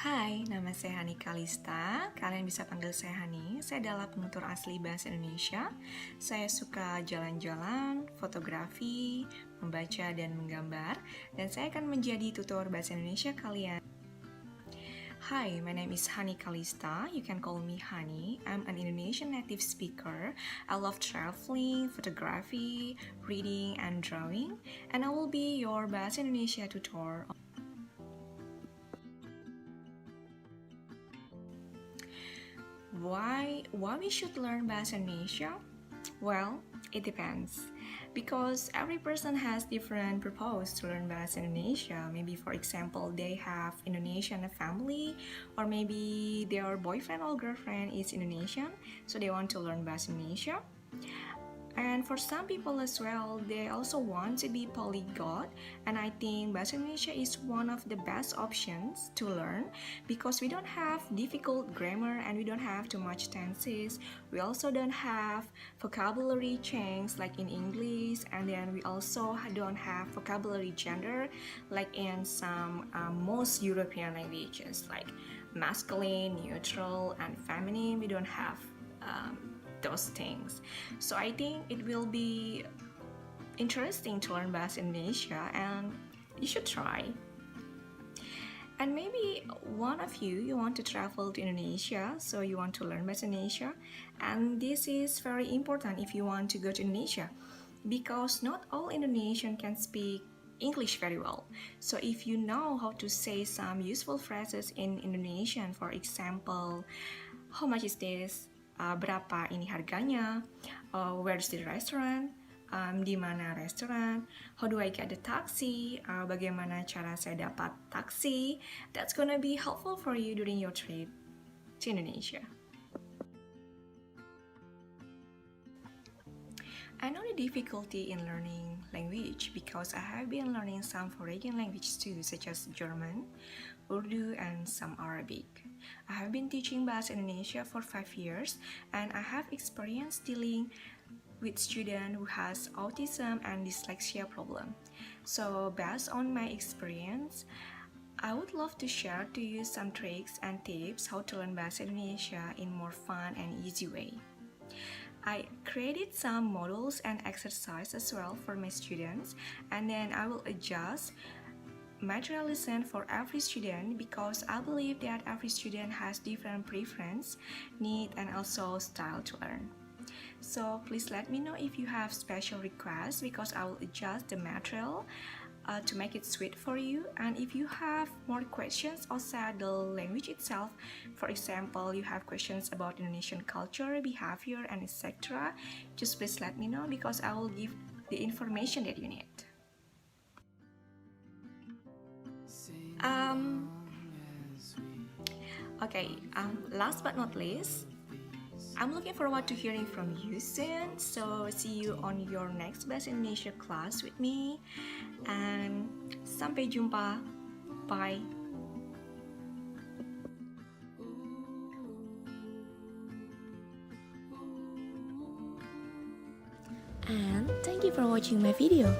Hai, nama saya Hani Kalista. Kalian bisa panggil saya Hani. Saya adalah penutur asli bahasa Indonesia. Saya suka jalan-jalan, fotografi, membaca, dan menggambar. Dan saya akan menjadi tutor bahasa Indonesia kalian. Hi, my name is Hani Kalista. You can call me Hani. I'm an Indonesian native speaker. I love traveling, photography, reading, and drawing. And I will be your Bahasa Indonesia tutor. Why we should learn Bahasa Indonesia? Well, it depends. Because every person has different purpose to learn Bahasa Indonesia. Maybe for example, they have Indonesian family, or maybe their boyfriend or girlfriend is Indonesian, so they want to learn Bahasa Indonesia. And for some people as well, they also want to be polyglot, and I think Bahasa Indonesia is one of the best options to learn because we don't have difficult grammar and we don't have too much tenses. We also don't have vocabulary change like in English, and then we also don't have vocabulary gender like in some most European languages like masculine, neutral, and feminine. We don't have those things. So I think it will be interesting to learn Bahasa Indonesia, and you should try. And maybe one of you want to travel to Indonesia, so you want to learn Bahasa Indonesia, and this is very important if you want to go to Indonesia, because not all Indonesian can speak English very well. So if you know how to say some useful phrases in Indonesian, for example, how much is this? Berapa ini harganya? Where's the restaurant? Di mana restoran? How do I get the taxi? Bagaimana cara saya dapat taksi? That's gonna be helpful for you during your trip to Indonesia. I know the difficulty in learning language because I have been learning some foreign languages too, such as German, Urdu, and some Arabic. I have been teaching Bahasa Indonesia for 5 years, and I have experience dealing with students who has autism and dyslexia problem. So based on my experience, I would love to share to you some tricks and tips how to learn Bahasa Indonesia in more fun and easy way. I created some models and exercise as well for my students, and then I will adjust material lesson for every student because I believe that every student has different preference, need, and also style to learn. So please let me know if you have special requests because I will adjust the material to make it sweet for you. And if you have more questions outside the language itself, for example, you have questions about Indonesian culture, behavior, and etc., just please let me know because I will give the information that you need. Last but not least, I'm looking forward to hearing from you soon. So see you on your next Bahasa Indonesia class with me, and sampai jumpa. Bye. And thank you for watching my video.